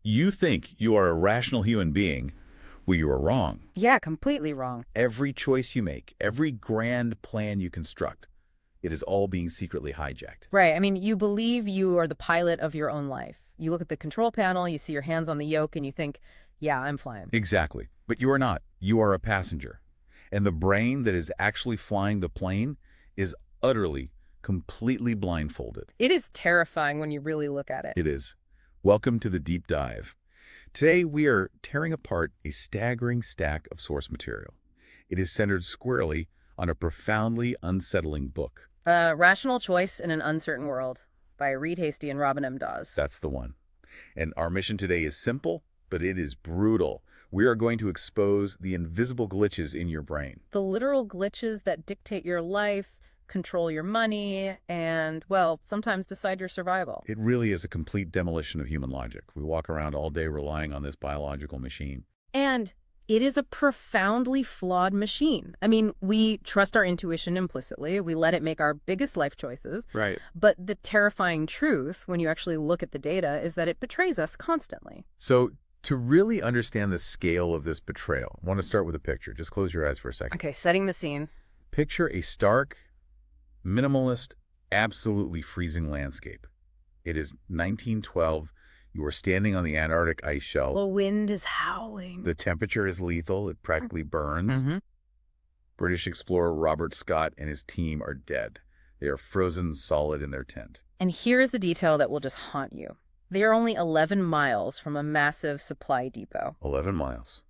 You think you are a rational human being. Well, you are wrong. Yeah, completely wrong. Every choice you make, every grand plan you construct, it is all being secretly hijacked. Right. I mean, you believe you are the pilot of your own life. You look at the control panel, you see your hands on the yoke, and you think, yeah, I'm flying. Exactly. But you are not. You are a passenger. And the brain that is actually flying the plane is utterly, completely blindfolded. It is terrifying when you really look at it. It is. Welcome to the deep dive. Today, we are tearing apart a staggering stack of source material. It is centered squarely on a profoundly unsettling book. Rational Choice in an Uncertain World by Reid, Hastie, and Robyn M. Dawes. That's the one. And our mission today is simple, but it is brutal. We are going to expose the invisible glitches in your brain. The literal glitches that dictate your life, control your money, and, well, sometimes decide your survival. It really is a complete demolition of human logic. We walk around all day relying on this biological machine. And it is a profoundly flawed machine. I mean, we trust our intuition implicitly. We let it make our biggest life choices. Right. But the terrifying truth, when you actually look at the data, is that it betrays us constantly. So to really understand the scale of this betrayal, I want to start with a picture. Just close your eyes for a second. Okay, setting the scene. Picture a stark, minimalist, absolutely freezing landscape. It is 1912. You are standing on the Antarctic ice shelf. The wind is howling. The temperature is lethal. It practically burns. British explorer Robert Scott and his team are dead. They are frozen solid in their tent. And here is the detail that will just haunt you. They are only 11 miles from a massive supply depot. 11 miles.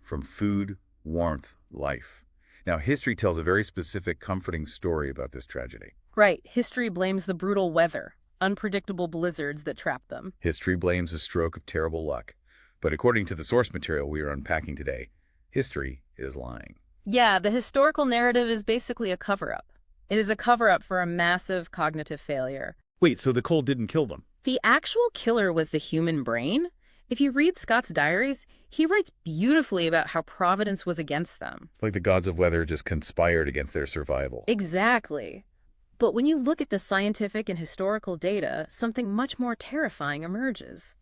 From food, warmth, life. Now, history tells a very specific, comforting story about this tragedy. Right. History blames the brutal weather, unpredictable blizzards that trap them. History blames a stroke of terrible luck. But according to the source material we are unpacking today, history is lying. Yeah, the historical narrative is basically a cover-up. It is a cover-up for a massive cognitive failure. Wait, so the cold didn't kill them? The actual killer was the human brain? If you read Scott's diaries, he writes beautifully about how Providence was against them. Like the gods of weather just conspired against their survival. Exactly. But when you look at the scientific and historical data, something much more terrifying emerges.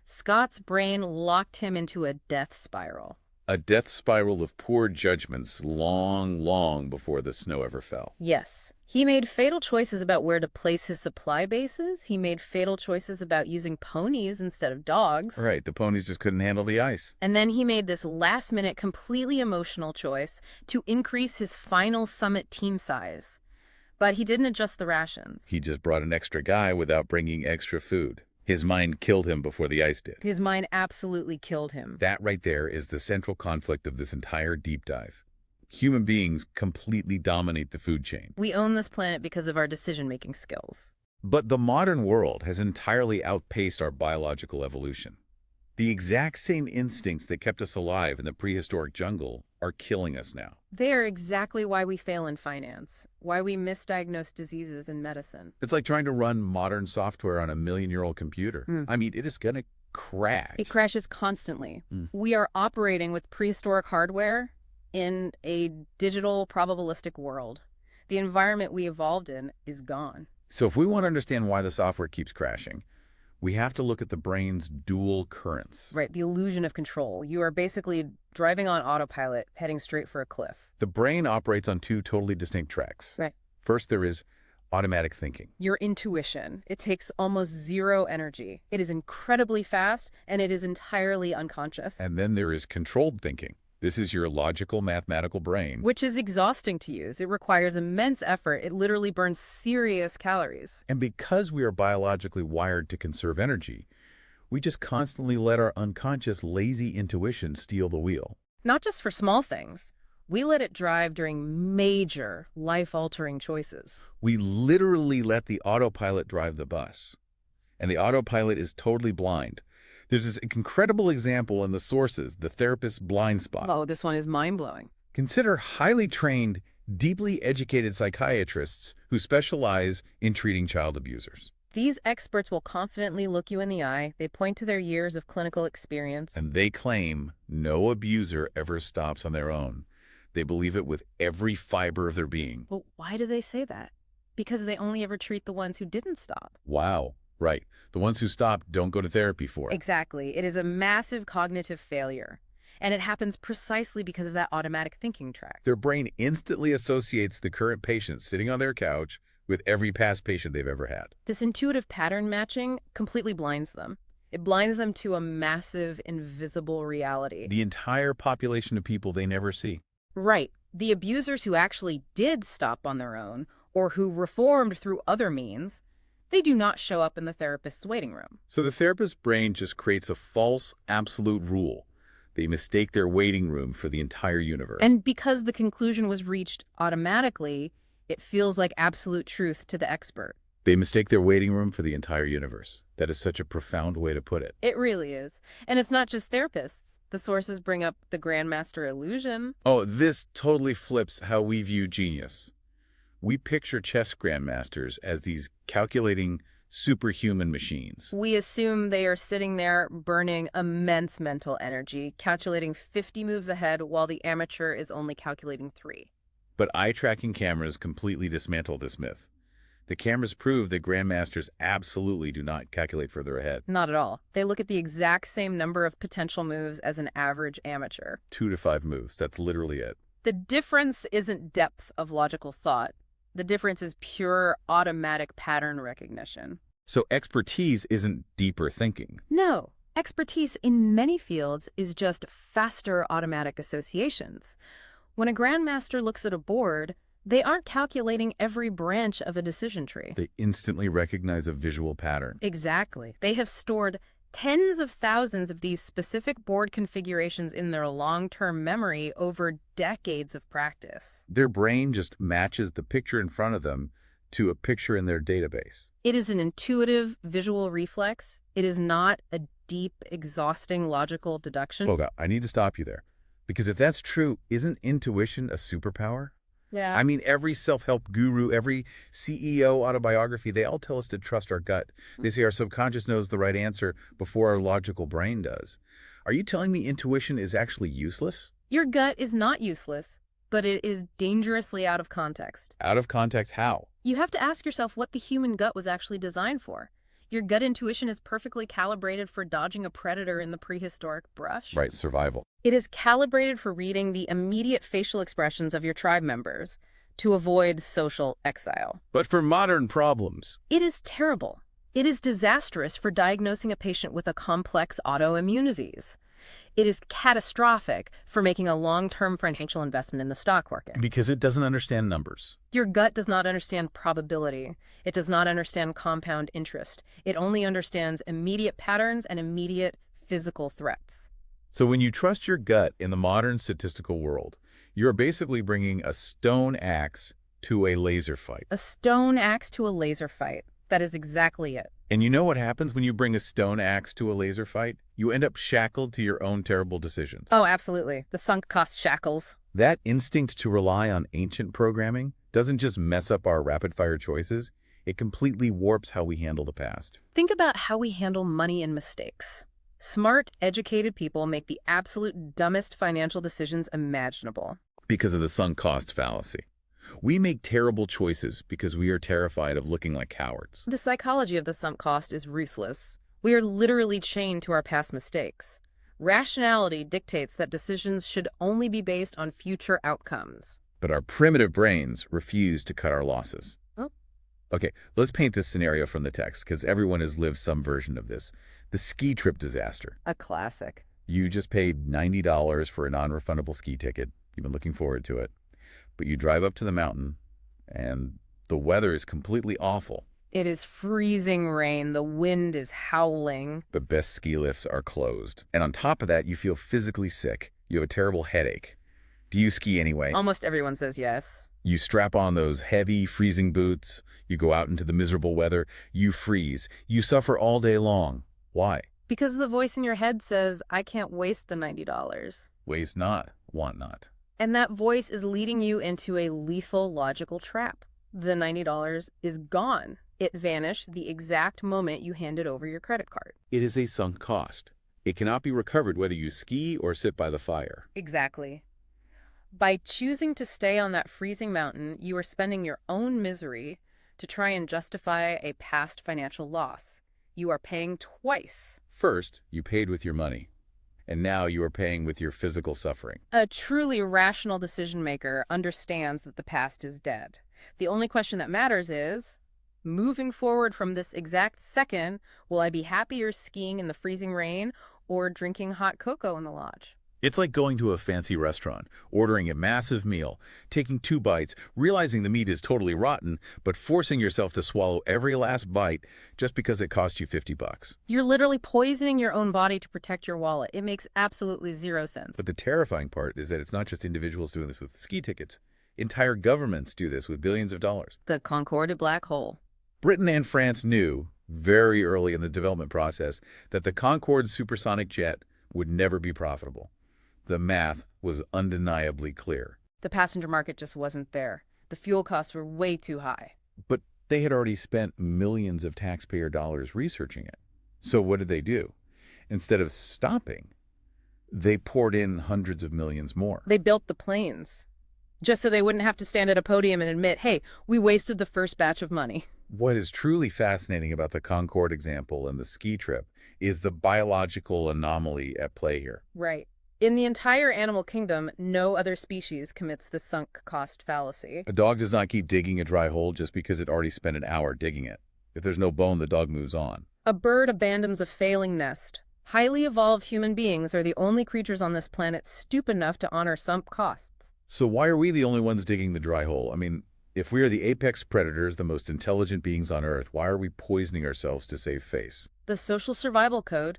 Scott's brain locked him into a death spiral. A death spiral of poor judgments long before the snow ever fell. Yes. He made fatal choices about where to place his supply bases. He made fatal choices about using ponies instead of dogs. Right, the ponies just couldn't handle the ice. And then he made this last-minute, completely emotional choice to increase his final summit team size. But he didn't adjust the rations. He just brought an extra guy without bringing extra food. His mind killed him before the ice did. His mind absolutely killed him. That right there is the central conflict of this entire deep dive. Human beings completely dominate the food chain. We own this planet because of our decision-making skills. But the modern world has entirely outpaced our biological evolution. The exact same instincts that kept us alive in the prehistoric jungle are killing us now. They are exactly why we fail in finance, why we misdiagnose diseases in medicine. It's like trying to run modern software on a million-year-old computer. I mean, it is going to crash. It crashes constantly. We are operating with prehistoric hardware in a digital probabilistic world. The environment we evolved in is gone. So if we want to understand why the software keeps crashing, we have to look at the brain's dual currents. Right, the illusion of control. You are basically driving on autopilot, heading straight for a cliff. The brain operates on two totally distinct tracks. Right. First, there is automatic thinking. Your intuition. It takes almost zero energy. It is incredibly fast, and it is entirely unconscious. And then there is controlled thinking. This is your logical, mathematical brain. Which is exhausting to use. It requires immense effort. It literally burns serious calories. And because we are biologically wired to conserve energy, we just constantly let our unconscious, lazy intuition steal the wheel. Not just for small things. We let it drive during major, life-altering choices. We literally let the autopilot drive the bus. And the autopilot is totally blind. There's this incredible example in the sources, the therapist's blind spot. Oh, this one is mind-blowing. Consider highly trained, deeply educated psychiatrists who specialize in treating child abusers. These experts will confidently look you in the eye. They point to their years of clinical experience. And they claim no abuser ever stops on their own. They believe it with every fiber of their being. Well, why do they say that? Because they only ever treat the ones who didn't stop. Wow. Right. The ones who stop don't go to therapy for it. Exactly. It is a massive cognitive failure. And it happens precisely because of that automatic thinking track. Their brain instantly associates the current patient sitting on their couch with every past patient they've ever had. This intuitive pattern matching completely blinds them. It blinds them to a massive, invisible reality. The entire population of people they never see. Right. The abusers who actually did stop on their own, or who reformed through other means, they do not show up in the therapist's waiting room. So the therapist's brain just creates a false absolute rule. They mistake their waiting room for the entire universe. And because the conclusion was reached automatically, it feels like absolute truth to the expert. They mistake their waiting room for the entire universe. That is such a profound way to put it. It really is. And it's not just therapists. The sources bring up the grandmaster illusion. Oh, this totally flips how we view genius. We picture chess grandmasters as these calculating superhuman machines. We assume they are sitting there burning immense mental energy, calculating 50 moves ahead while the amateur is only calculating 3. But eye-tracking cameras completely dismantle this myth. The cameras prove that grandmasters absolutely do not calculate further ahead. Not at all. They look at the exact same number of potential moves as an average amateur. 2 to 5 moves. That's literally it. The difference isn't depth of logical thought. The difference is pure automatic pattern recognition. So expertise isn't deeper thinking. No. Expertise in many fields is just faster automatic associations. When a grandmaster looks at a board, they aren't calculating every branch of a decision tree. They instantly recognize a visual pattern. Exactly. They have stored tens of thousands of these specific board configurations in their long-term memory over decades of practice. Their brain just matches the picture in front of them to a picture in their database. It is an intuitive visual reflex. It is not a deep, exhausting logical deduction. Olga, I need to stop you there. Because if that's true, isn't intuition a superpower? Yeah. I mean, every self-help guru, every CEO autobiography, they all tell us to trust our gut. They say our subconscious knows the right answer before our logical brain does. Are you telling me intuition is actually useless? Your gut is not useless, but it is dangerously out of context. Out of context, how? You have to ask yourself what the human gut was actually designed for. Your gut intuition is perfectly calibrated for dodging a predator in the prehistoric brush. Right, survival. It is calibrated for reading the immediate facial expressions of your tribe members to avoid social exile. But for modern problems, It is terrible. It is disastrous for diagnosing a patient with a complex autoimmune disease. It is catastrophic for making a long-term financial investment in the stock market. because it doesn't understand numbers. Your gut does not understand probability. It does not understand compound interest. It only understands immediate patterns and immediate physical threats. So when you trust your gut in the modern statistical world, you're basically bringing a stone axe to a laser fight. A stone axe to a laser fight. That is exactly it. And you know what happens when you bring a stone axe to a laser fight? You end up shackled to your own terrible decisions. Oh, absolutely. The sunk cost shackles. That instinct to rely on ancient programming doesn't just mess up our rapid-fire choices, it completely warps how we handle the past. Think about how we handle money and mistakes. Smart, educated people make the absolute dumbest financial decisions imaginable. Because of the sunk cost fallacy. We make terrible choices because we are terrified of looking like cowards. The psychology of the sunk cost is ruthless. We are literally chained to our past mistakes. Rationality dictates that decisions should only be based on future outcomes. But our primitive brains refuse to cut our losses. Oh. Okay, let's paint this scenario from the text, because everyone has lived some version of this. The ski trip disaster. A classic. You just paid $90 for a non-refundable ski ticket. You've been looking forward to it. But you drive up to the mountain, and the weather is completely awful. It is freezing rain. The wind is howling. The best ski lifts are closed. And on top of that, you feel physically sick. You have a terrible headache. Do you ski anyway? Almost everyone says yes. You strap on those heavy, freezing boots. You go out into the miserable weather. You freeze. You suffer all day long. Why? Because the voice in your head says, I can't waste the $90. Waste not, want not. And that voice is leading you into a lethal logical trap. The $90 is gone. It vanished the exact moment you handed over your credit card. It is a sunk cost. It cannot be recovered whether you ski or sit by the fire. Exactly. By choosing to stay on that freezing mountain, you are spending your own misery to try and justify a past financial loss. You are paying twice. First, you paid with your money, and now you are paying with your physical suffering. A truly rational decision maker understands that the past is dead. The only question that matters is, moving forward from this exact second, will I be happier skiing in the freezing rain or drinking hot cocoa in the lodge? It's like going to a fancy restaurant, ordering a massive meal, taking 2 bites, realizing the meat is totally rotten, but forcing yourself to swallow every last bite just because it cost you $50. You're literally poisoning your own body to protect your wallet. It makes absolutely zero sense. But the terrifying part is that it's not just individuals doing this with ski tickets. Entire governments do this with billions of dollars. The Concorde black hole. Britain and France knew very early in the development process that the Concorde supersonic jet would never be profitable. The math was undeniably clear. The passenger market just wasn't there. The fuel costs were way too high. But they had already spent millions of taxpayer dollars researching it. So what did they do? Instead of stopping, they poured in hundreds of millions more. They built the planes, just so they wouldn't have to stand at a podium and admit, hey, we wasted the first batch of money. What is truly fascinating about the Concorde example and the ski trip is the biological anomaly at play here. Right. In the entire animal kingdom, no other species commits the sunk cost fallacy. A dog does not keep digging a dry hole just because it already spent an hour digging it. If there's no bone, the dog moves on. A bird abandons a failing nest. Highly evolved human beings are the only creatures on this planet stupid enough to honor sunk costs. So why are we the only ones digging the dry hole? I mean, if we are the apex predators, the most intelligent beings on Earth, why are we poisoning ourselves to save face? The social survival code.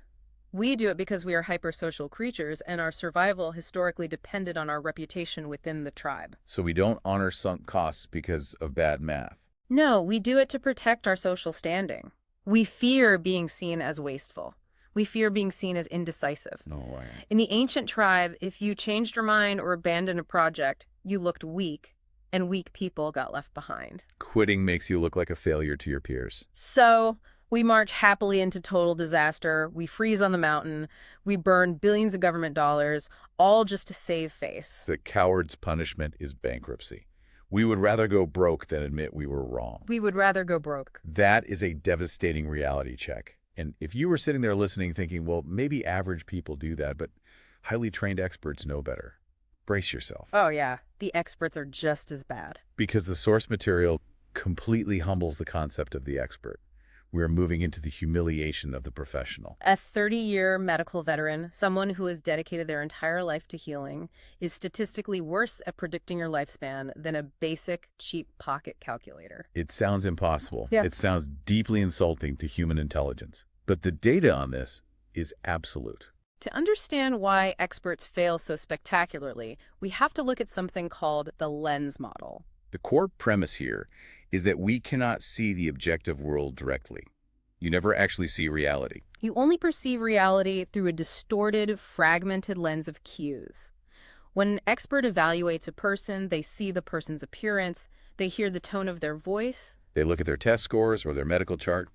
We do it because we are hypersocial creatures, and our survival historically depended on our reputation within the tribe. So we don't honor sunk costs because of bad math. No, we do it to protect our social standing. We fear being seen as wasteful. We fear being seen as indecisive. No way. In the ancient tribe, if you changed your mind or abandoned a project, you looked weak, and weak people got left behind. Quitting makes you look like a failure to your peers. So we march happily into total disaster. We freeze on the mountain. We burn billions of government dollars, all just to save face. The coward's punishment is bankruptcy. We would rather go broke than admit we were wrong. We would rather go broke. That is a devastating reality check. And if you were sitting there listening thinking, well, maybe average people do that, but highly trained experts know better, brace yourself. Oh, yeah. The experts are just as bad. Because the source material completely humbles the concept of the expert. We're moving into the humiliation of the professional. A 30-year medical veteran, someone who has dedicated their entire life to healing, is statistically worse at predicting your lifespan than a basic, cheap pocket calculator. It sounds impossible. Yeah. It sounds deeply insulting to human intelligence. But the data on this is absolute. To understand why experts fail so spectacularly, we have to look at something called the lens model. The core premise here is that we cannot see the objective world directly. You never actually see reality. You only perceive reality through a distorted, fragmented lens of cues. When an expert evaluates a person, they see the person's appearance, they hear the tone of their voice. They look at their test scores or their medical chart.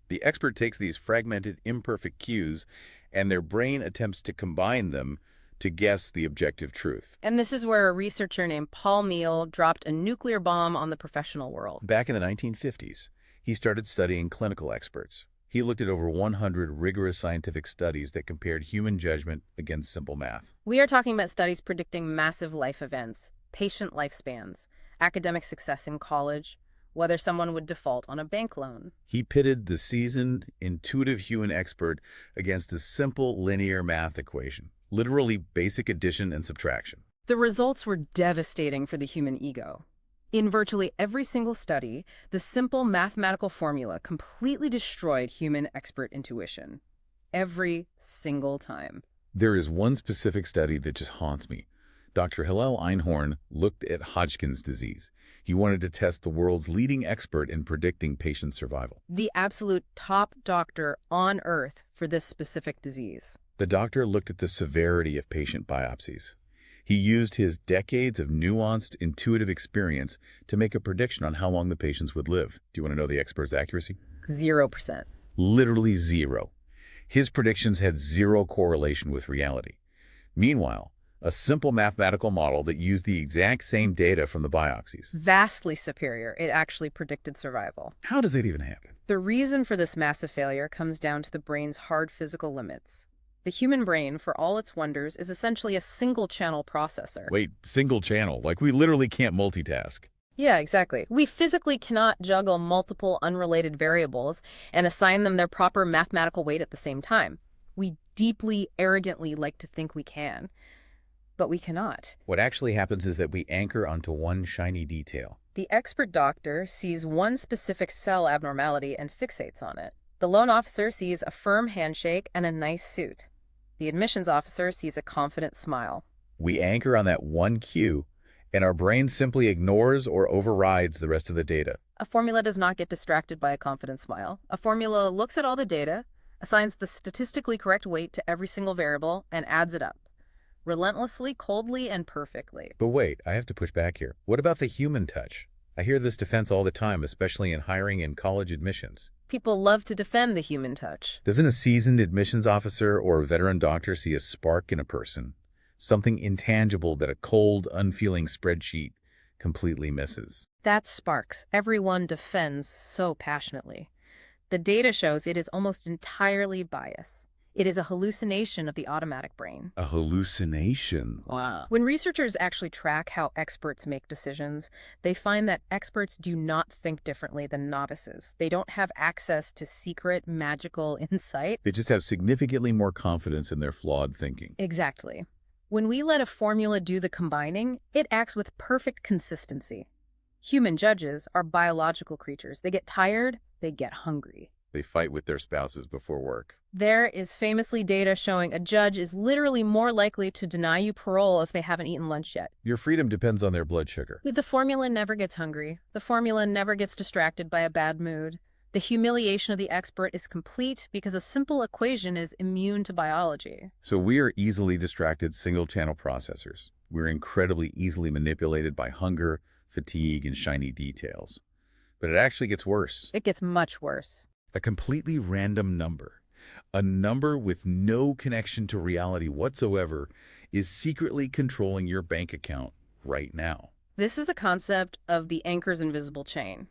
The expert takes these fragmented, imperfect cues, and their brain attempts to combine them to guess the objective truth. And this is where a researcher named Paul Meehl dropped a nuclear bomb on the professional world. Back in the 1950s, he started studying clinical experts. He looked at over 100 rigorous scientific studies that compared human judgment against simple math. We are talking about studies predicting massive life events, patient lifespans, academic success in college, whether someone would default on a bank loan. He pitted the seasoned, intuitive human expert against a simple linear math equation, literally basic addition and subtraction. The results were devastating for the human ego. In virtually every single study, the simple mathematical formula completely destroyed human expert intuition. Every single time. There is one specific study that just haunts me. Dr. Hillel Einhorn looked at Hodgkin's disease. He wanted to test the world's leading expert in predicting patient survival. The absolute top doctor on Earth for this specific disease. The doctor looked at the severity of patient biopsies. He used his decades of nuanced, intuitive experience to make a prediction on how long the patients would live. Do you want to know the expert's accuracy? 0%. Literally zero. His predictions had zero correlation with reality. Meanwhile, a simple mathematical model that used the exact same data from the biopsies. Vastly superior. It actually predicted survival. How does that even happen? The reason for this massive failure comes down to the brain's hard physical limits. The human brain, for all its wonders, is essentially a single-channel processor. Wait, single channel, like we literally can't multitask. Yeah, exactly. We physically cannot juggle multiple unrelated variables and assign them their proper mathematical weight at the same time. We deeply, arrogantly like to think we can, but we cannot. What actually happens is that we anchor onto one shiny detail. The expert doctor sees one specific cell abnormality and fixates on it. The loan officer sees a firm handshake and a nice suit. The admissions officer sees a confident smile. We anchor on that one cue, and our brain simply ignores or overrides the rest of the data. A formula does not get distracted by a confident smile. A formula looks at all the data, assigns the statistically correct weight to every single variable, and adds it up. Relentlessly, coldly, and perfectly. But wait, I have to push back here. What about the human touch? I hear this defense all the time, especially in hiring and college admissions. People love to defend the human touch. Doesn't a seasoned admissions officer or a veteran doctor see a spark in a person? Something intangible that a cold, unfeeling spreadsheet completely misses. That's sparks. Everyone defends so passionately. The data shows it is almost entirely bias. It is a hallucination of the automatic brain. A hallucination? Wow. When researchers actually track how experts make decisions, they find that experts do not think differently than novices. They don't have access to secret, magical insight. They just have significantly more confidence in their flawed thinking. Exactly. When we let a formula do the combining, it acts with perfect consistency. Human judges are biological creatures. They get tired, they get hungry. They fight with their spouses before work. There is famously data showing a judge is literally more likely to deny you parole if they haven't eaten lunch yet. Your freedom depends on their blood sugar. The formula never gets hungry. The formula never gets distracted by a bad mood. The humiliation of the expert is complete because a simple equation is immune to biology. So we are easily distracted single-channel processors. We're incredibly easily manipulated by hunger, fatigue, and shiny details. But it actually gets worse. It gets much worse. A completely random number, a number with no connection to reality whatsoever, is secretly controlling your bank account right now. This is the concept of the anchor's invisible chain.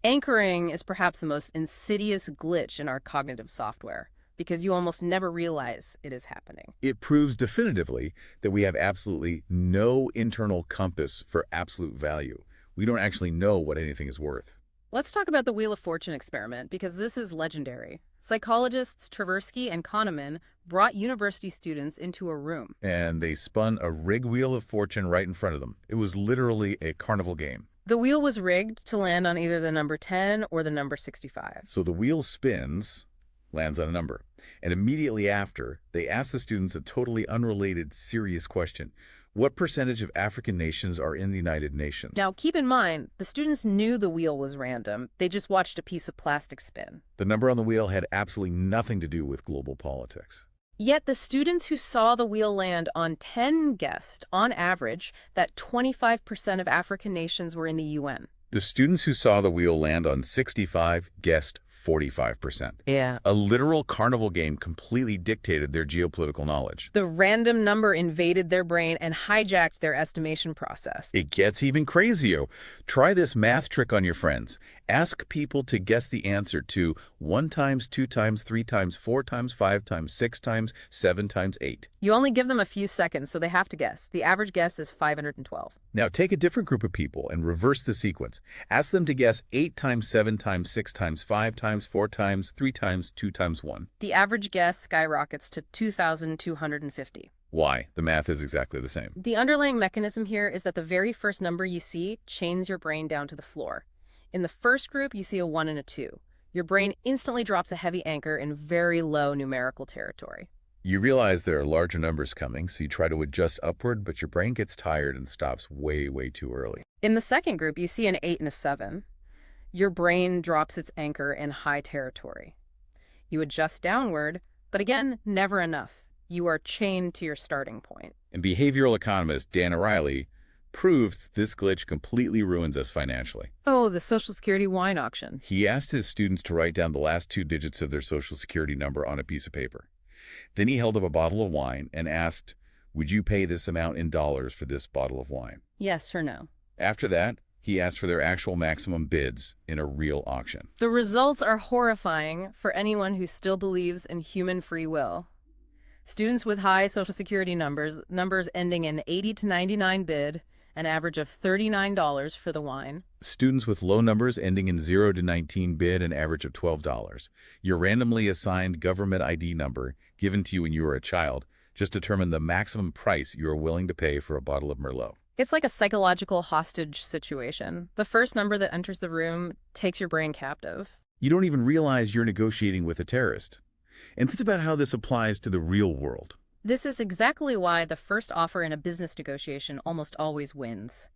Anchoring is perhaps the most insidious glitch in our cognitive software because you almost never realize it is happening. It proves definitively that we have absolutely no internal compass for absolute value. We don't actually know what anything is worth. Let's talk about the Wheel of Fortune experiment, because this is legendary. Psychologists Tversky and Kahneman brought university students into a room. And they spun a rigged Wheel of Fortune right in front of them. It was literally a carnival game. The wheel was rigged to land on either the number 10 or the number 65. So the wheel spins, lands on a number. And immediately after, they asked the students a totally unrelated, serious question. What percentage of African nations are in the United Nations? Now, keep in mind, the students knew the wheel was random. They just watched a piece of plastic spin. The number on the wheel had absolutely nothing to do with global politics. Yet the students who saw the wheel land on 10 guessed, on average, that 25% of African nations were in the UN. The students who saw the wheel land on 65 guessed 45%. Yeah. A literal carnival game completely dictated their geopolitical knowledge. The random number invaded their brain and hijacked their estimation process. It gets even crazier. Try this math trick on your friends. Ask people to guess the answer to 1 times 2 times 3 times 4 times 5 times 6 times 7 times 8. You only give them a few seconds, so they have to guess. The average guess is 512. Now take a different group of people and reverse the sequence. Ask them to guess 8 times 7 times 6 times 5 times 4 times 3 times 2 times 1. The average guess skyrockets to 2,250. Why? The math is exactly the same. The underlying mechanism here is that the very first number you see chains your brain down to the floor. In the first group, you see a 1 and a 2. Your brain instantly drops a heavy anchor in very low numerical territory. You realize there are larger numbers coming, so you try to adjust upward, but your brain gets tired and stops way, way too early. In the second group, you see an 8 and a 7. Your brain drops its anchor in high territory. You adjust downward, but again, never enough. You are chained to your starting point. And behavioral economist Dan O'Reilly proved this glitch completely ruins us financially. Oh, the Social Security wine auction. He asked his students to write down the last 2 digits of their Social Security number on a piece of paper. Then he held up a bottle of wine and asked, "Would you pay this amount in dollars for this bottle of wine?" Yes or no. After that, He asked for their actual maximum bids in a real auction. The results are horrifying for anyone who still believes in human free will. Students with high Social Security numbers ending in 80 to 99 bid, an average of $39 for the wine. Students with low numbers ending in 0 to 19 bid, an average of $12. Your randomly assigned government ID number, given to you when you were a child, just determined the maximum price you are willing to pay for a bottle of Merlot. It's like a psychological hostage situation. The first number that enters the room takes your brain captive. You don't even realize you're negotiating with a terrorist. And think about how this applies to the real world. This is exactly why the first offer in a business negotiation almost always wins.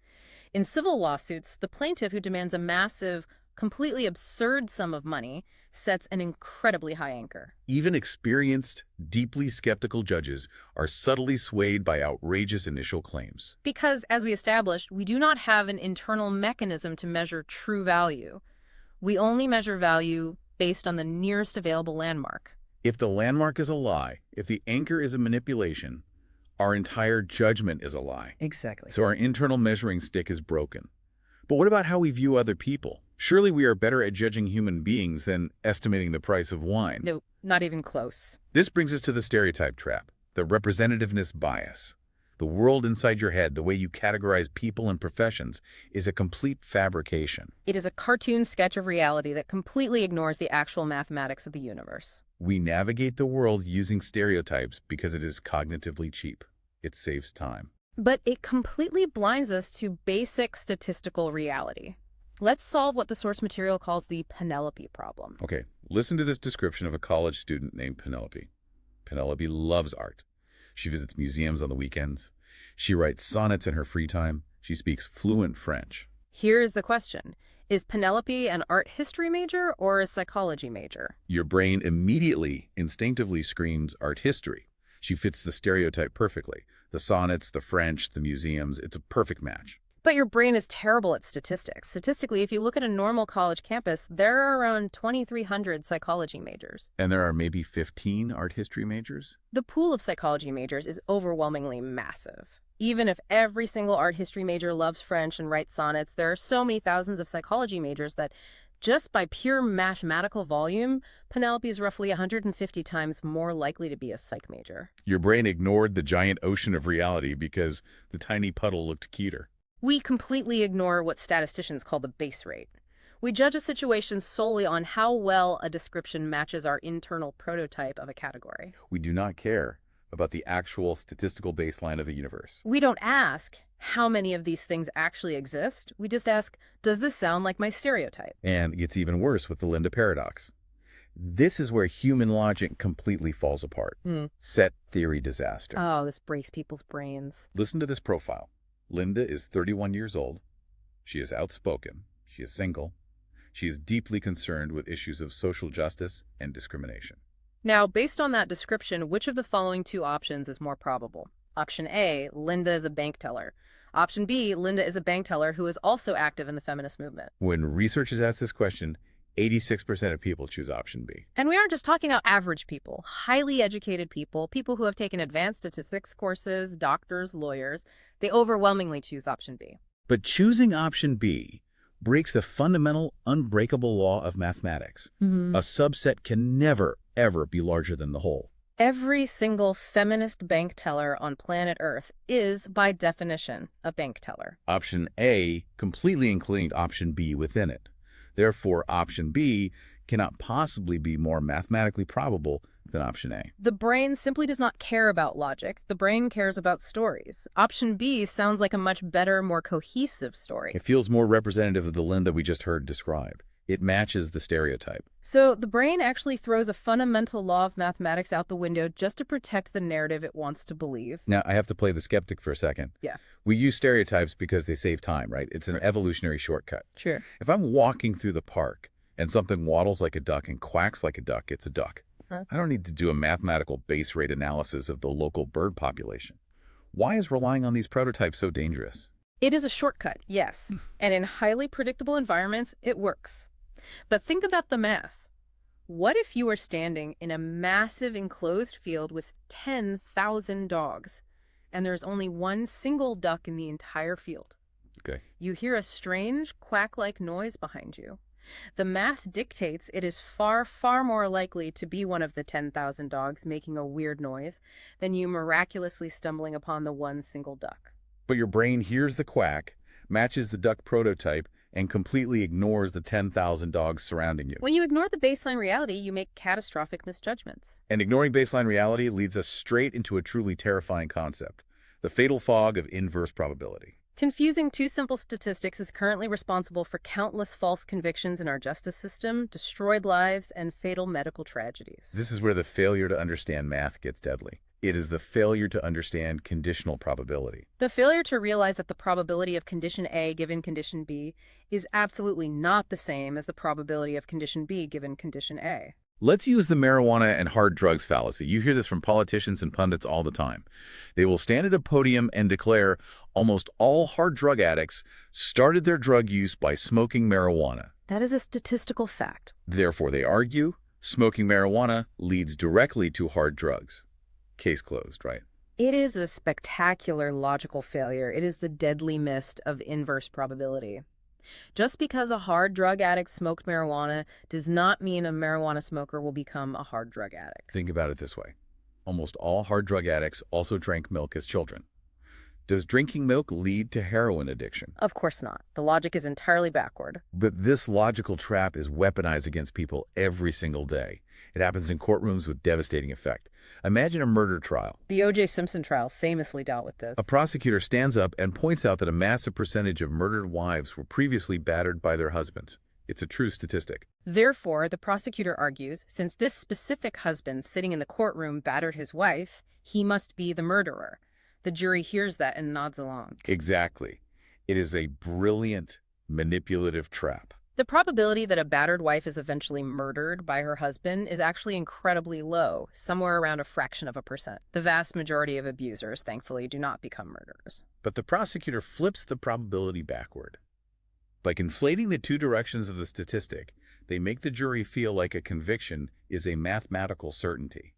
In civil lawsuits, the plaintiff who demands a massive, completely absurd sum of money sets an incredibly high anchor. Even experienced, deeply skeptical judges are subtly swayed by outrageous initial claims. Because, as we established, we do not have an internal mechanism to measure true value. We only measure value based on the nearest available landmark. If the landmark is a lie, if the anchor is a manipulation, our entire judgment is a lie. Exactly. So our internal measuring stick is broken. But what about how we view other people? Surely we are better at judging human beings than estimating the price of wine. No, not even close. This brings us to the stereotype trap, the representativeness bias. The world inside your head, the way you categorize people and professions, is a complete fabrication. It is a cartoon sketch of reality that completely ignores the actual mathematics of the universe. We navigate the world using stereotypes because it is cognitively cheap. It saves time. But it completely blinds us to basic statistical reality. Let's solve what the source material calls the Penelope problem. Okay, listen to this description of a college student named Penelope. Penelope loves art. She visits museums on the weekends. She writes sonnets in her free time. She speaks fluent French. Here's the question. Is Penelope an art history major or a psychology major? Your brain immediately, instinctively screams art history. She fits the stereotype perfectly. The sonnets, the French, the museums, it's a perfect match. But your brain is terrible at statistics. Statistically, if you look at a normal college campus, there are around 2,300 psychology majors. And there are maybe 15 art history majors? The pool of psychology majors is overwhelmingly massive. Even if every single art history major loves French and writes sonnets, there are so many thousands of psychology majors that just by pure mathematical volume, Penelope is roughly 150 times more likely to be a psych major. Your brain ignored the giant ocean of reality because the tiny puddle looked cuter. We completely ignore what statisticians call the base rate. We judge a situation solely on how well a description matches our internal prototype of a category. We do not care about the actual statistical baseline of the universe. We don't ask how many of these things actually exist. We just ask, does this sound like my stereotype? And it gets even worse with the Linda paradox. This is where human logic completely falls apart. Set theory disaster. Oh, this breaks people's brains. Listen to this profile. Linda is 31 years old. She is outspoken. She is single. She is deeply concerned with issues of social justice and discrimination. Now, based on that description, which of the following two options is more probable? Option A, Linda is a bank teller. Option B, Linda is a bank teller who is also active in the feminist movement. When researchers ask this question, 86% of people choose option B. And we aren't just talking about average people, highly educated people, people who have taken advanced statistics courses, doctors, lawyers. They overwhelmingly choose option B. But choosing option B breaks the fundamental, unbreakable law of mathematics. A subset can never, ever be larger than the whole. Every single feminist bank teller on planet Earth is, by definition, a bank teller. Option A completely including option B within it. Therefore, option B cannot possibly be more mathematically probable than option A. The brain simply does not care about logic. The brain cares about stories. Option B sounds like a much better, more cohesive story. It feels more representative of the Linda we just heard described. It matches the stereotype. So the brain actually throws a fundamental law of mathematics out the window just to protect the narrative it wants to believe. Now, I have to play the skeptic for a second. Yeah. We use stereotypes because they save time, right? It's an evolutionary shortcut. Sure. If I'm walking through the park and something waddles like a duck and quacks like a duck, it's a duck. I don't need to do a mathematical base rate analysis of the local bird population. Why is relying on these prototypes so dangerous? It is a shortcut, yes. And in highly predictable environments, it works. But think about the math. What if you were standing in a massive enclosed field with 10,000 dogs, and there's only one single duck in the entire field? Okay. You hear a strange, quack-like noise behind you. The math dictates it is far, far more likely to be one of the 10,000 dogs making a weird noise than you miraculously stumbling upon the one single duck. But your brain hears the quack, matches the duck prototype, and completely ignores the 10,000 dogs surrounding you. When you ignore the baseline reality, you make catastrophic misjudgments. And ignoring baseline reality leads us straight into a truly terrifying concept, the fatal fog of inverse probability. Confusing two simple statistics is currently responsible for countless false convictions in our justice system, destroyed lives, and fatal medical tragedies. This is where the failure to understand math gets deadly. It is the failure to understand conditional probability. The failure to realize that the probability of condition A given condition B is absolutely not the same as the probability of condition B given condition A. Let's use the marijuana and hard drugs fallacy. You hear this from politicians and pundits all the time. They will stand at a podium and declare almost all hard drug addicts started their drug use by smoking marijuana. That is a statistical fact. Therefore, they argue, smoking marijuana leads directly to hard drugs. Case closed, right? It is a spectacular logical failure. It is the deadly mist of inverse probability. Just because a hard drug addict smoked marijuana does not mean a marijuana smoker will become a hard drug addict. Think about it this way. Almost all hard drug addicts also drank milk as children. Does drinking milk lead to heroin addiction? Of course not. The logic is entirely backward. But this logical trap is weaponized against people every single day. It happens in courtrooms with devastating effect. Imagine a murder trial. The O.J. Simpson trial famously dealt with this. A prosecutor stands up and points out that a massive percentage of murdered wives were previously battered by their husbands. It's a true statistic. Therefore, the prosecutor argues, since this specific husband sitting in the courtroom battered his wife, he must be the murderer. The jury hears that and nods along. Exactly. It is a brilliant, manipulative trap. The probability that a battered wife is eventually murdered by her husband is actually incredibly low, somewhere around a fraction of a percent. The vast majority of abusers, thankfully, do not become murderers. But the prosecutor flips the probability backward. By conflating the two directions of the statistic, they make the jury feel like a conviction is a mathematical certainty.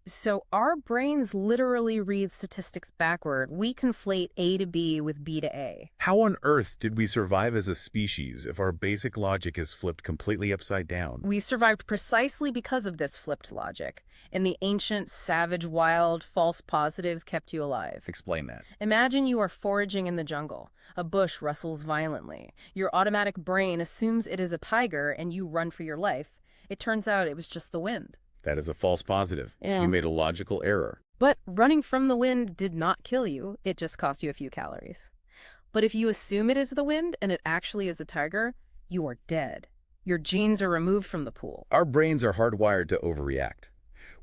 So our brains literally read statistics backward. We conflate A to B with B to A. How on earth did we survive as a species if our basic logic is flipped completely upside down? We survived precisely because of this flipped logic. In the ancient, savage, wild, false positives kept you alive. Explain that. Imagine you are foraging in the jungle. A bush rustles violently. Your automatic brain assumes it is a tiger and you run for your life. It turns out it was just the wind. That is a false positive. Yeah. You made a logical error. But running from the wind did not kill you. It just cost you a few calories. But if you assume it is the wind and it actually is a tiger, you are dead. Your genes are removed from the pool. Our brains are hardwired to overreact.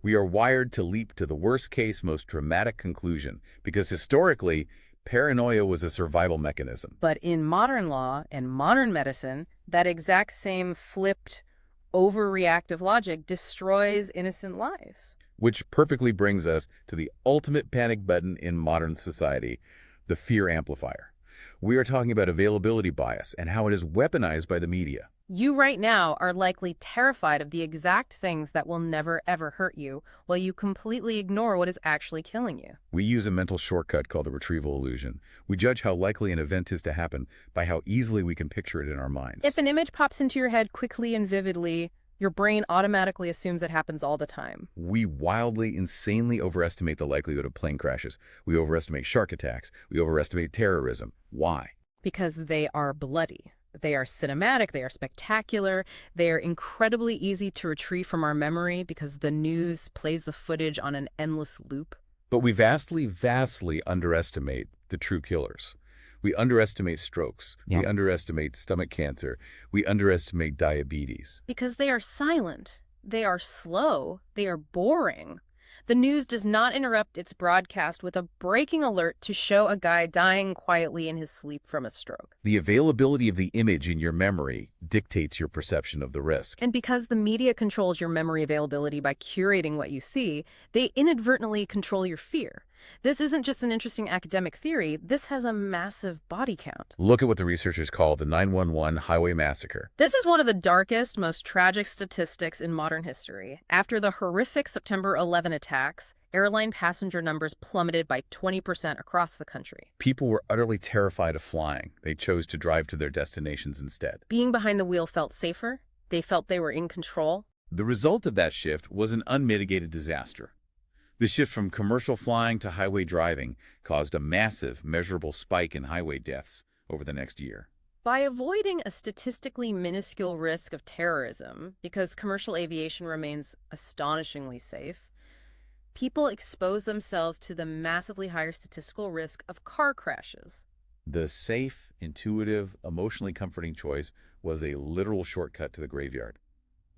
We are wired to leap to the worst-case, most dramatic conclusion because historically, paranoia was a survival mechanism. But in modern law and modern medicine, that exact same flipped, overreactive logic destroys innocent lives. Which perfectly brings us to the ultimate panic button in modern society, the fear amplifier. We are talking about availability bias and how it is weaponized by the media. You right now are likely terrified of the exact things that will never ever hurt you, while you completely ignore what is actually killing you. We use a mental shortcut called the retrieval illusion. We judge how likely an event is to happen by how easily we can picture it in our minds. If an image pops into your head quickly and vividly, your brain automatically assumes it happens all the time. We wildly, insanely overestimate the likelihood of plane crashes. We overestimate shark attacks. We overestimate terrorism. Why? Because they are bloody. They are cinematic, they are spectacular, they are incredibly easy to retrieve from our memory because the news plays the footage on an endless loop. But we vastly underestimate the true killers. We underestimate strokes. Yeah. We underestimate stomach cancer. We underestimate diabetes. Because they are silent, they are slow, they are boring. The news does not interrupt its broadcast with a breaking alert to show a guy dying quietly in his sleep from a stroke. The availability of the image in your memory dictates your perception of the risk. And because the media controls your memory availability by curating what you see, they inadvertently control your fear. This isn't just an interesting academic theory, this has a massive body count. Look at what the researchers call the 911 highway massacre. This is one of the darkest, most tragic statistics in modern history. After the horrific September 11 attacks, airline passenger numbers plummeted by 20% across the country. People were utterly terrified of flying. They chose to drive to their destinations instead. Being behind the wheel felt safer. They felt they were in control. The result of that shift was an unmitigated disaster. The shift from commercial flying to highway driving caused a massive, measurable spike in highway deaths over the next year. By avoiding a statistically minuscule risk of terrorism, because commercial aviation remains astonishingly safe, people expose themselves to the massively higher statistical risk of car crashes. The safe, intuitive, emotionally comforting choice was a literal shortcut to the graveyard.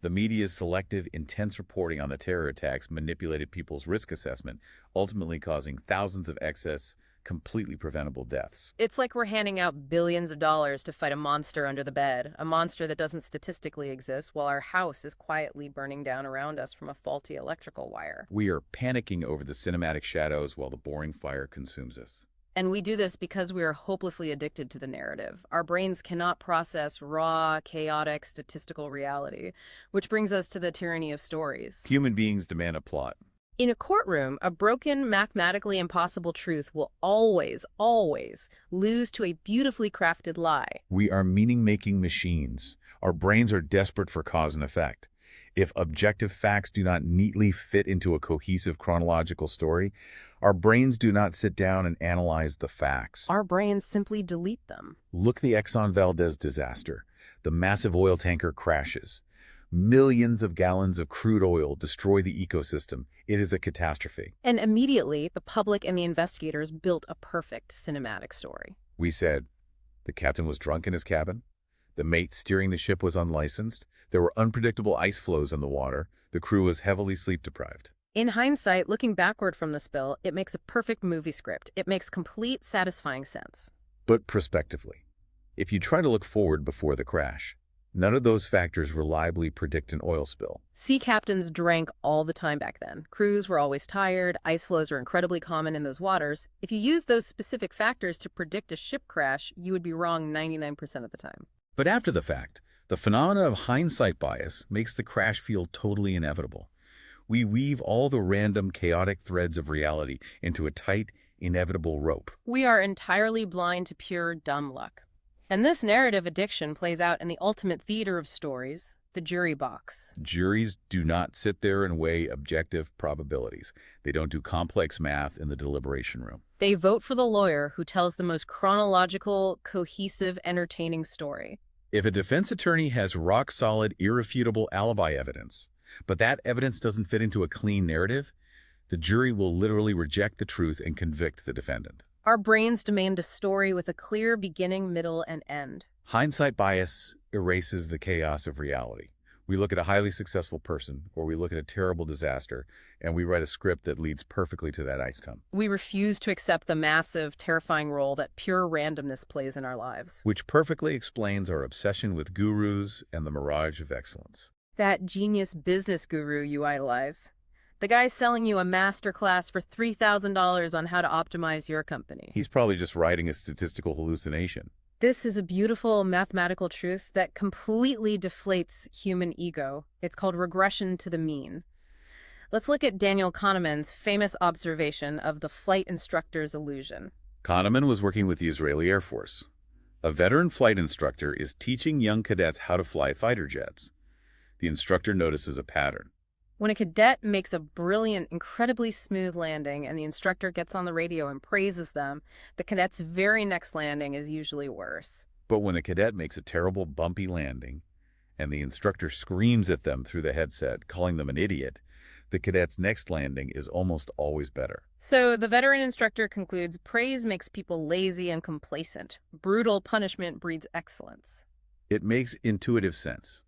The media's selective, intense reporting on the terror attacks manipulated people's risk assessment, ultimately causing thousands of excess, completely preventable deaths. It's like we're handing out billions of dollars to fight a monster under the bed, a monster that doesn't statistically exist, while our house is quietly burning down around us from a faulty electrical wire. We are panicking over the cinematic shadows while the boring fire consumes us. And we do this because we are hopelessly addicted to the narrative. Our brains cannot process raw, chaotic, statistical reality, which brings us to the tyranny of stories. Human beings demand a plot. In a courtroom, a broken, mathematically impossible truth will always, always lose to a beautifully crafted lie. We are meaning-making machines. Our brains are desperate for cause and effect. If objective facts do not neatly fit into a cohesive chronological story, our brains do not sit down and analyze the facts. Our brains simply delete them. Look at the Exxon Valdez disaster. The massive oil tanker crashes. Millions of gallons of crude oil destroy the ecosystem. It is a catastrophe. And immediately, the public and the investigators built a perfect cinematic story. We said, the captain was drunk in his cabin. The mate steering the ship was unlicensed. There were unpredictable ice flows in the water. The crew was heavily sleep-deprived. In hindsight, looking backward from the spill, it makes a perfect movie script. It makes complete, satisfying sense. But prospectively, if you try to look forward before the crash, none of those factors reliably predict an oil spill. Sea captains drank all the time back then. Crews were always tired. Ice flows are incredibly common in those waters. If you use those specific factors to predict a ship crash, you would be wrong 99% of the time. But after the fact, the phenomena of hindsight bias makes the crash feel totally inevitable. We weave all the random, chaotic threads of reality into a tight, inevitable rope. We are entirely blind to pure dumb luck. And this narrative addiction plays out in the ultimate theater of stories, the jury box. Juries do not sit there and weigh objective probabilities. They don't do complex math in the deliberation room. They vote for the lawyer who tells the most chronological, cohesive, entertaining story. If a defense attorney has rock-solid, irrefutable alibi evidence, but that evidence doesn't fit into a clean narrative, the jury will literally reject the truth and convict the defendant. Our brains demand a story with a clear beginning, middle, and end. Hindsight bias erases the chaos of reality. We look at a highly successful person, or we look at a terrible disaster, and we write a script that leads perfectly to that outcome. We refuse to accept the massive, terrifying role that pure randomness plays in our lives. Which perfectly explains our obsession with gurus and the mirage of excellence. That genius business guru you idolize. The guy selling you a masterclass for $3,000 on how to optimize your company. He's probably just writing a statistical hallucination. This is a beautiful mathematical truth that completely deflates human ego. It's called regression to the mean. Let's look at Daniel Kahneman's famous observation of the flight instructor's illusion. Kahneman was working with the Israeli Air Force. A veteran flight instructor is teaching young cadets how to fly fighter jets. The instructor notices a pattern. When a cadet makes a brilliant, incredibly smooth landing and the instructor gets on the radio and praises them, the cadet's very next landing is usually worse. But when a cadet makes a terrible, bumpy landing and the instructor screams at them through the headset, calling them an idiot, the cadet's next landing is almost always better. So the veteran instructor concludes praise makes people lazy and complacent. Brutal punishment breeds excellence. It makes intuitive sense.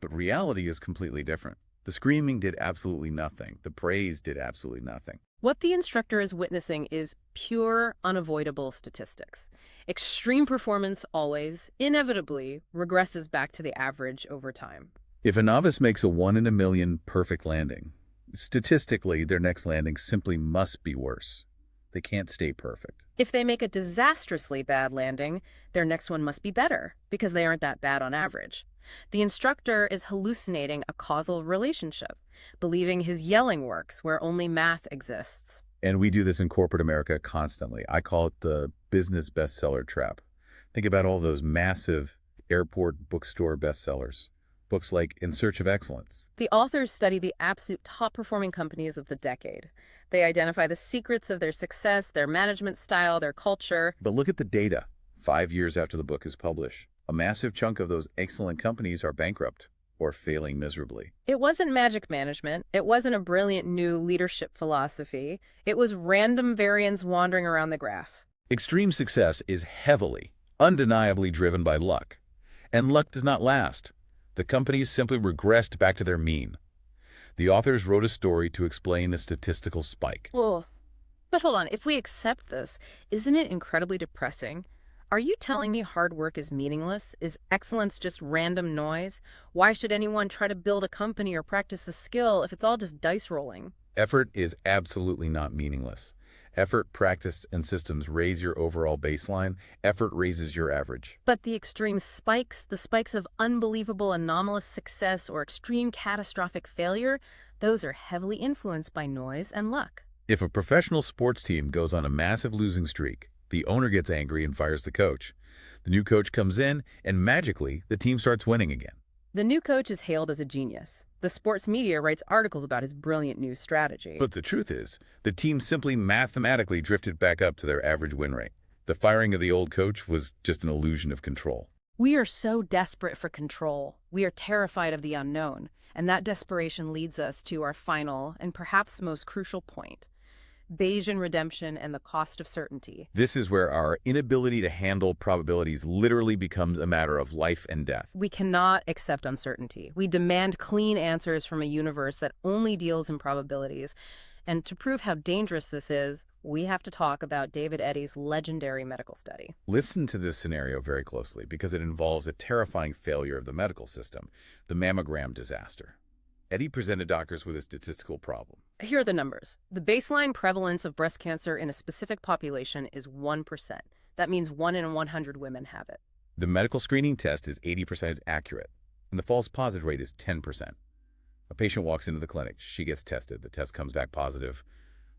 But reality is completely different. The screaming did absolutely nothing. The praise did absolutely nothing. What the instructor is witnessing is pure, unavoidable statistics. Extreme performance always, inevitably, regresses back to the average over time. If a novice makes a 1 in a million perfect landing, Statistically, their next landing simply must be worse. They can't stay perfect. If they make a disastrously bad landing, their next one must be better, because they aren't that bad on average. The instructor is hallucinating a causal relationship, believing his yelling works where only math exists. And we do this in corporate America constantly. I call it the business bestseller trap. Think about all those massive airport bookstore bestsellers. Books like In Search of Excellence. The authors study the absolute top-performing companies of the decade. They identify the secrets of their success, their management style, their culture. But look at the data. 5 years after the book is published, a massive chunk of those excellent companies are bankrupt or failing miserably. It wasn't magic management. It wasn't a brilliant new leadership philosophy. It was random variance wandering around the graph. Extreme success is heavily, undeniably driven by luck. And luck does not last. The companies simply regressed back to their mean. The authors wrote a story to explain the statistical spike. Oh, but hold on. If we accept this, isn't it incredibly depressing? Are you telling me hard work is meaningless? Is excellence just random noise? Why should anyone try to build a company or practice a skill if it's all just dice rolling? Effort is absolutely not meaningless. Effort, practice, and systems raise your overall baseline. Effort raises your average. But the extreme spikes, the spikes of unbelievable anomalous success or extreme catastrophic failure, those are heavily influenced by noise and luck. If a professional sports team goes on a massive losing streak, the owner gets angry and fires the coach. The new coach comes in, and magically, the team starts winning again. The new coach is hailed as a genius. The sports media writes articles about his brilliant new strategy. But the truth is, the team simply mathematically drifted back up to their average win rate. The firing of the old coach was just an illusion of control. We are so desperate for control. We are terrified of the unknown. And that desperation leads us to our final and perhaps most crucial point: Bayesian redemption and the cost of certainty. This is where our inability to handle probabilities literally becomes a matter of life and death. We cannot accept uncertainty. We demand clean answers from a universe that only deals in probabilities. And to prove how dangerous this is, we have to talk about David Eddy's legendary medical study. Listen to this scenario very closely because it involves a terrifying failure of the medical system, the mammogram disaster. Eddy presented doctors with a statistical problem. Here are the numbers. The baseline prevalence of breast cancer in a specific population is 1%. That means 1 in 100 women have it. The medical screening test is 80% accurate, and the false positive rate is 10%. A patient walks into the clinic. She gets tested. The test comes back positive.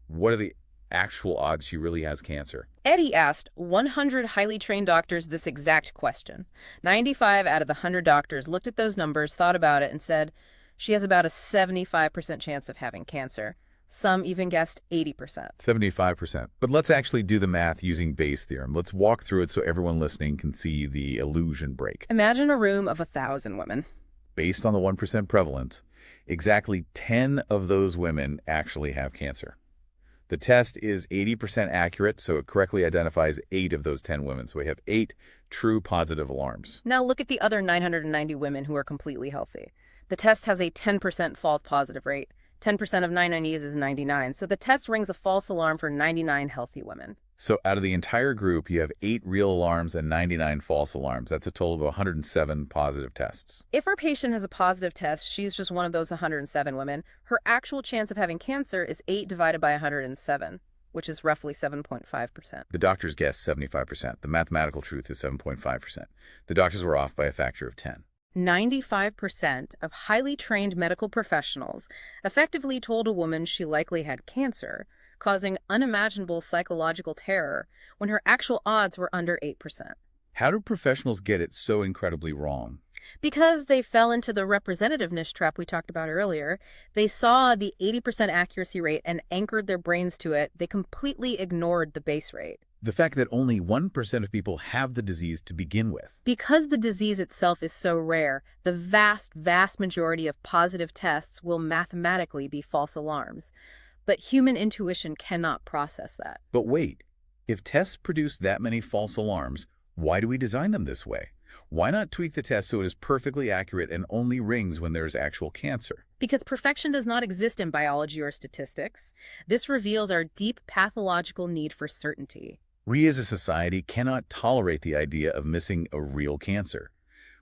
What are the actual odds she really has cancer? Eddy asked 100 highly trained doctors this exact question. 95 out of the 100 doctors looked at those numbers, thought about it, and said, she has about a 75% chance of having cancer. Some even guessed 80%. 75%. But let's actually do the math using Bayes' theorem. Let's walk through it so everyone listening can see the illusion break. Imagine a room of 1,000 women. Based on the 1% prevalence, exactly 10 of those women actually have cancer. The test is 80% accurate, so it correctly identifies 8 of those 10 women. So we have 8 true positive alarms. Now look at the other 990 women who are completely healthy. The test has a 10% false positive rate. 10% of 990 is 99, so the test rings a false alarm for 99 healthy women. So out of the entire group, you have 8 real alarms and 99 false alarms. That's a total of 107 positive tests. If our patient has a positive test, she's just one of those 107 women. Her actual chance of having cancer is 8 divided by 107, which is roughly 7.5%. The doctors guessed 75%. The mathematical truth is 7.5%. The doctors were off by a factor of 10. 95% of highly trained medical professionals effectively told a woman she likely had cancer, causing unimaginable psychological terror when her actual odds were under 8%. How do professionals get it so incredibly wrong? Because they fell into the representativeness trap we talked about earlier. They saw the 80% accuracy rate and anchored their brains to it. They completely ignored the base rate. The fact that only 1% of people have the disease to begin with. Because the disease itself is so rare, the vast, vast majority of positive tests will mathematically be false alarms. But human intuition cannot process that. But wait, if tests produce that many false alarms, why do we design them this way? Why not tweak the test so it is perfectly accurate and only rings when there is actual cancer? Because perfection does not exist in biology or statistics. This reveals our deep pathological need for certainty. We as a society cannot tolerate the idea of missing a real cancer.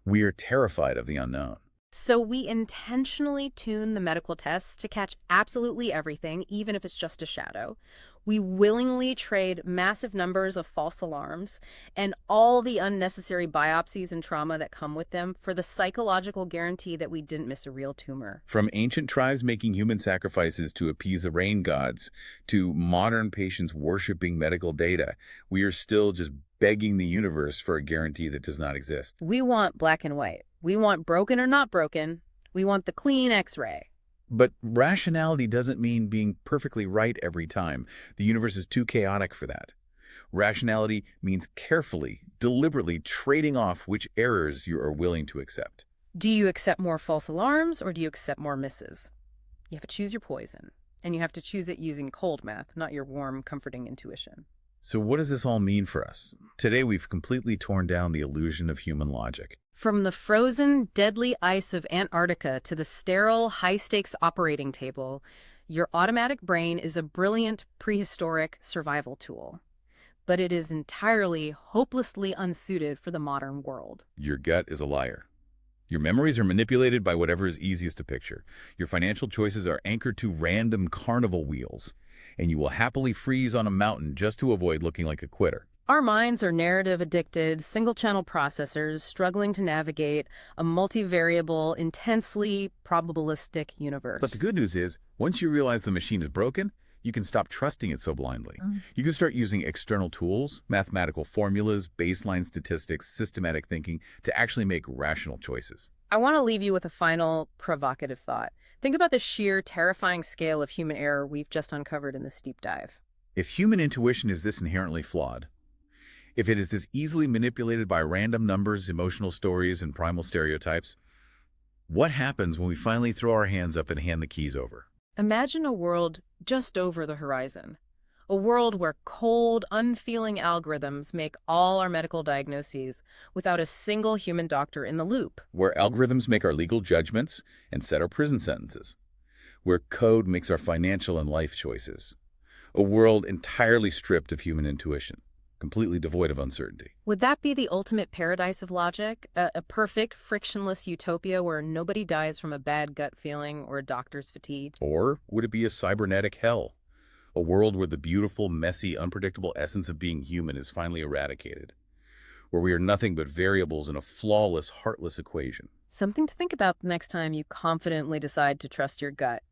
We are terrified of the unknown. So we intentionally tune the medical tests to catch absolutely everything, even if it's just a shadow. We willingly trade massive numbers of false alarms and all the unnecessary biopsies and trauma that come with them for the psychological guarantee that we didn't miss a real tumor. From ancient tribes making human sacrifices to appease the rain gods, to modern patients worshiping medical data, we are still just begging the universe for a guarantee that does not exist. We want black and white. We want broken or not broken. We want the clean X-ray. But rationality doesn't mean being perfectly right every time. The universe is too chaotic for that. Rationality means carefully, deliberately trading off which errors you are willing to accept. Do you accept more false alarms or do you accept more misses? You have to choose your poison, and you have to choose it using cold math, not your warm, comforting intuition. So what does this all mean for us? Today we've completely torn down the illusion of human logic. From the frozen, deadly ice of Antarctica to the sterile, high-stakes operating table, your automatic brain is a brilliant, prehistoric survival tool. But it is entirely, hopelessly unsuited for the modern world. Your gut is a liar. Your memories are manipulated by whatever is easiest to picture. Your financial choices are anchored to random carnival wheels, and you will happily freeze on a mountain just to avoid looking like a quitter. Our minds are narrative-addicted, single-channel processors struggling to navigate a multivariable, intensely probabilistic universe. But the good news is, once you realize the machine is broken, you can stop trusting it so blindly. You can start using external tools, mathematical formulas, baseline statistics, systematic thinking to actually make rational choices. I want to leave you with a final provocative thought. Think about the sheer, terrifying scale of human error we've just uncovered in this deep dive. If human intuition is this inherently flawed, if it is this easily manipulated by random numbers, emotional stories, and primal stereotypes, what happens when we finally throw our hands up and hand the keys over? Imagine a world just over the horizon. A world where cold, unfeeling algorithms make all our medical diagnoses without a single human doctor in the loop. Where algorithms make our legal judgments and set our prison sentences. Where code makes our financial and life choices. A world entirely stripped of human intuition, completely devoid of uncertainty. Would that be the ultimate paradise of logic? A perfect, frictionless utopia where nobody dies from a bad gut feeling or a doctor's fatigue? Or would it be a cybernetic hell? A world where the beautiful, messy, unpredictable essence of being human is finally eradicated. Where we are nothing but variables in a flawless, heartless equation. Something to think about the next time you confidently decide to trust your gut.